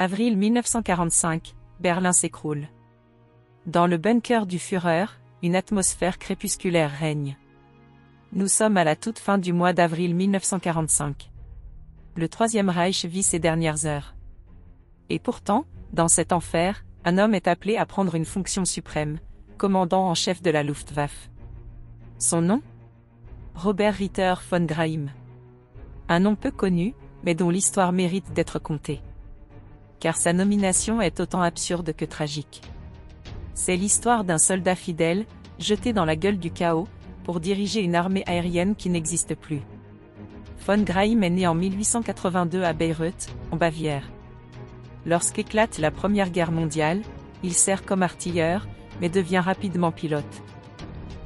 Avril 1945, Berlin s'écroule. Dans le bunker du Führer, une atmosphère crépusculaire règne. Nous sommes à la toute fin du mois d'avril 1945. Le Troisième Reich vit ses dernières heures. Et pourtant, dans cet enfer, un homme est appelé à prendre une fonction suprême, commandant en chef de la Luftwaffe. Son nom ? Robert Ritter von Graim. Un nom peu connu, mais dont l'histoire mérite d'être contée. Car sa nomination est autant absurde que tragique. C'est l'histoire d'un soldat fidèle, jeté dans la gueule du chaos, pour diriger une armée aérienne qui n'existe plus. Von Graim est né en 1882 à Bayreuth, en Bavière. Lorsqu'éclate la Première Guerre mondiale, il sert comme artilleur, mais devient rapidement pilote.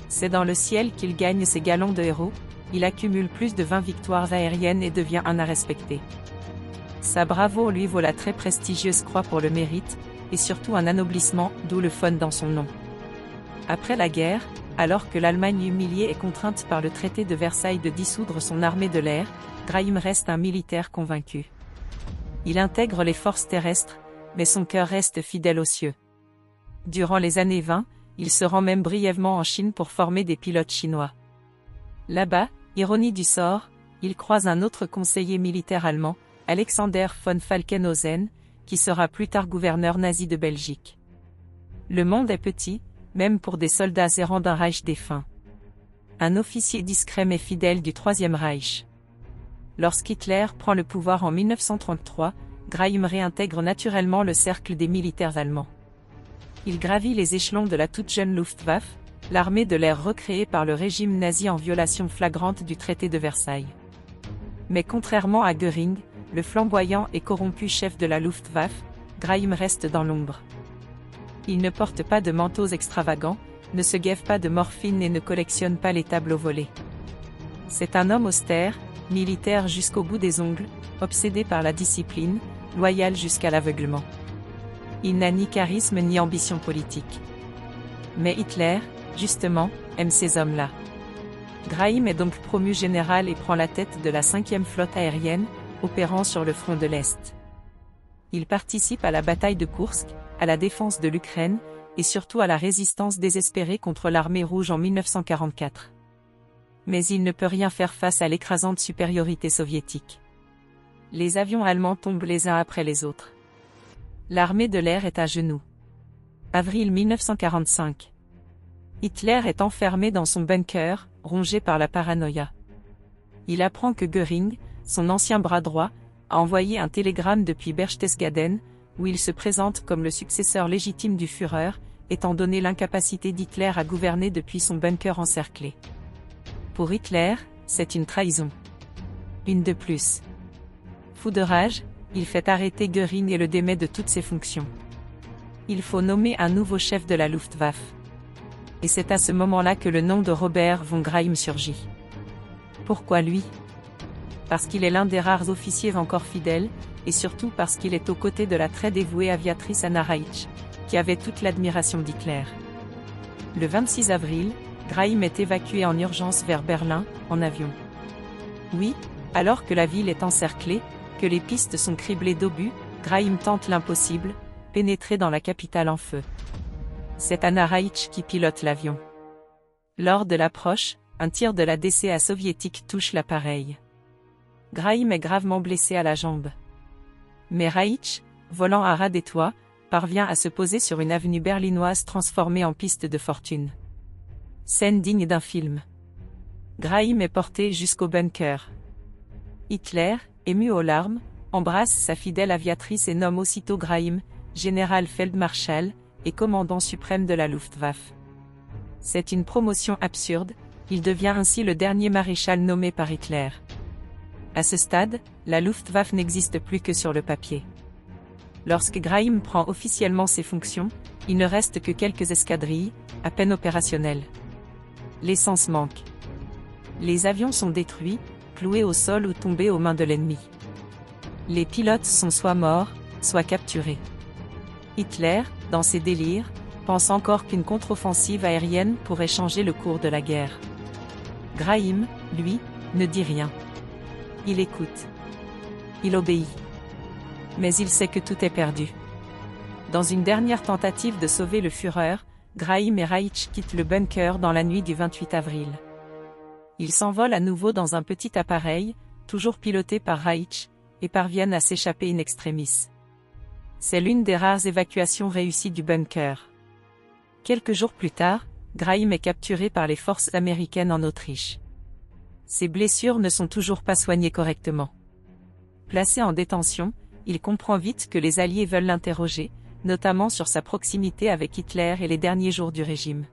C'est dans le ciel qu'il gagne ses galons de héros, il accumule plus de 20 victoires aériennes et devient un à respecter. Sa bravoure lui vaut la très prestigieuse Croix pour le mérite, et surtout un anoblissement, d'où le von dans son nom. Après la guerre, alors que l'Allemagne humiliée est contrainte par le traité de Versailles de dissoudre son armée de l'air, Graim reste un militaire convaincu. Il intègre les forces terrestres, mais son cœur reste fidèle aux cieux. Durant les années 20, il se rend même brièvement en Chine pour former des pilotes chinois. Là-bas, ironie du sort, il croise un autre conseiller militaire allemand, Alexander von Falkenhausen, qui sera plus tard gouverneur nazi de Belgique. Le monde est petit, même pour des soldats errants d'un Reich défunt. Un officier discret mais fidèle du Troisième Reich. Lorsqu'Hitler prend le pouvoir en 1933, Graim réintègre naturellement le cercle des militaires allemands. Il gravit les échelons de la toute jeune Luftwaffe, l'armée de l'air recréée par le régime nazi en violation flagrante du traité de Versailles. Mais contrairement à Göring, le flamboyant et corrompu chef de la Luftwaffe, Graim reste dans l'ombre. Il ne porte pas de manteaux extravagants, ne se gave pas de morphine et ne collectionne pas les tableaux volés. C'est un homme austère, militaire jusqu'au bout des ongles, obsédé par la discipline, loyal jusqu'à l'aveuglement. Il n'a ni charisme ni ambition politique. Mais Hitler, justement, aime ces hommes-là. Graim est donc promu général et prend la tête de la 5e flotte aérienne, opérant sur le front de l'Est. Il participe à la bataille de Koursk, à la défense de l'Ukraine, et surtout à la résistance désespérée contre l'armée rouge en 1944. Mais il ne peut rien faire face à l'écrasante supériorité soviétique. Les avions allemands tombent les uns après les autres. L'armée de l'air est à genoux. Avril 1945. Hitler est enfermé dans son bunker, rongé par la paranoïa. Il apprend que Göring, son ancien bras droit, a envoyé un télégramme depuis Berchtesgaden, où il se présente comme le successeur légitime du Führer, étant donné l'incapacité d'Hitler à gouverner depuis son bunker encerclé. Pour Hitler, c'est une trahison. Une de plus. Fou de rage, il fait arrêter Göring et le démet de toutes ses fonctions. Il faut nommer un nouveau chef de la Luftwaffe. Et c'est à ce moment-là que le nom de Robert von Graim surgit. Pourquoi lui ? Parce qu'il est l'un des rares officiers encore fidèles, et surtout parce qu'il est aux côtés de la très dévouée aviatrice Anna Reitsch, qui avait toute l'admiration d'Hitler. Le 26 avril, Graim est évacué en urgence vers Berlin, en avion. Oui, alors que la ville est encerclée, que les pistes sont criblées d'obus, Graim tente l'impossible, pénétrer dans la capitale en feu. C'est Anna Reitsch qui pilote l'avion. Lors de l'approche, un tir de la DCA soviétique touche l'appareil. Graim est gravement blessé à la jambe. Mais Reitsch, volant à ras des toits, parvient à se poser sur une avenue berlinoise transformée en piste de fortune. Scène digne d'un film. Graim est porté jusqu'au bunker. Hitler, ému aux larmes, embrasse sa fidèle aviatrice et nomme aussitôt Graim, général Feldmarschall, et commandant suprême de la Luftwaffe. C'est une promotion absurde, il devient ainsi le dernier maréchal nommé par Hitler. À ce stade, la Luftwaffe n'existe plus que sur le papier. Lorsque Graim prend officiellement ses fonctions, il ne reste que quelques escadrilles, à peine opérationnelles. L'essence manque. Les avions sont détruits, cloués au sol ou tombés aux mains de l'ennemi. Les pilotes sont soit morts, soit capturés. Hitler, dans ses délires, pense encore qu'une contre-offensive aérienne pourrait changer le cours de la guerre. Graim, lui, ne dit rien. Il écoute. Il obéit. Mais il sait que tout est perdu. Dans une dernière tentative de sauver le Führer, Graim et Reich quittent le bunker dans la nuit du 28 avril. Ils s'envolent à nouveau dans un petit appareil, toujours piloté par Reich, et parviennent à s'échapper in extremis. C'est l'une des rares évacuations réussies du bunker. Quelques jours plus tard, Graim est capturé par les forces américaines en Autriche. Ses blessures ne sont toujours pas soignées correctement. Placé en détention, il comprend vite que les Alliés veulent l'interroger, notamment sur sa proximité avec Hitler et les derniers jours du régime.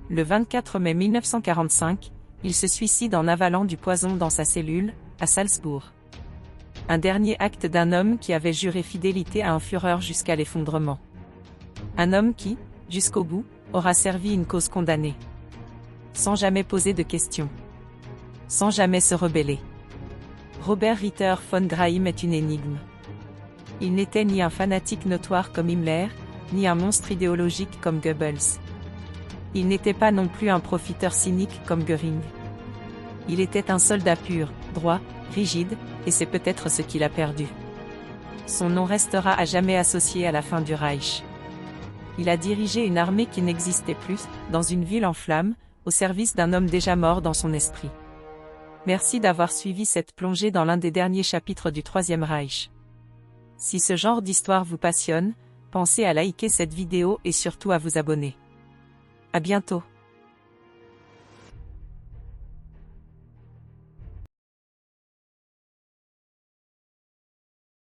Le 24 mai 1945, il se suicide en avalant du poison dans sa cellule, à Salzbourg. Un dernier acte d'un homme qui avait juré fidélité à un Führer jusqu'à l'effondrement. Un homme qui, jusqu'au bout, aura servi une cause condamnée. Sans jamais poser de questions. Sans jamais se rebeller. Robert Ritter von Graim est une énigme. Il n'était ni un fanatique notoire comme Himmler, ni un monstre idéologique comme Goebbels. Il n'était pas non plus un profiteur cynique comme Göring. Il était un soldat pur, droit, rigide, et c'est peut-être ce qu'il a perdu. Son nom restera à jamais associé à la fin du Reich. Il a dirigé une armée qui n'existait plus, dans une ville en flammes, au service d'un homme déjà mort dans son esprit. Merci d'avoir suivi cette plongée dans l'un des derniers chapitres du Troisième Reich. Si ce genre d'histoire vous passionne, pensez à liker cette vidéo et surtout à vous abonner. À bientôt.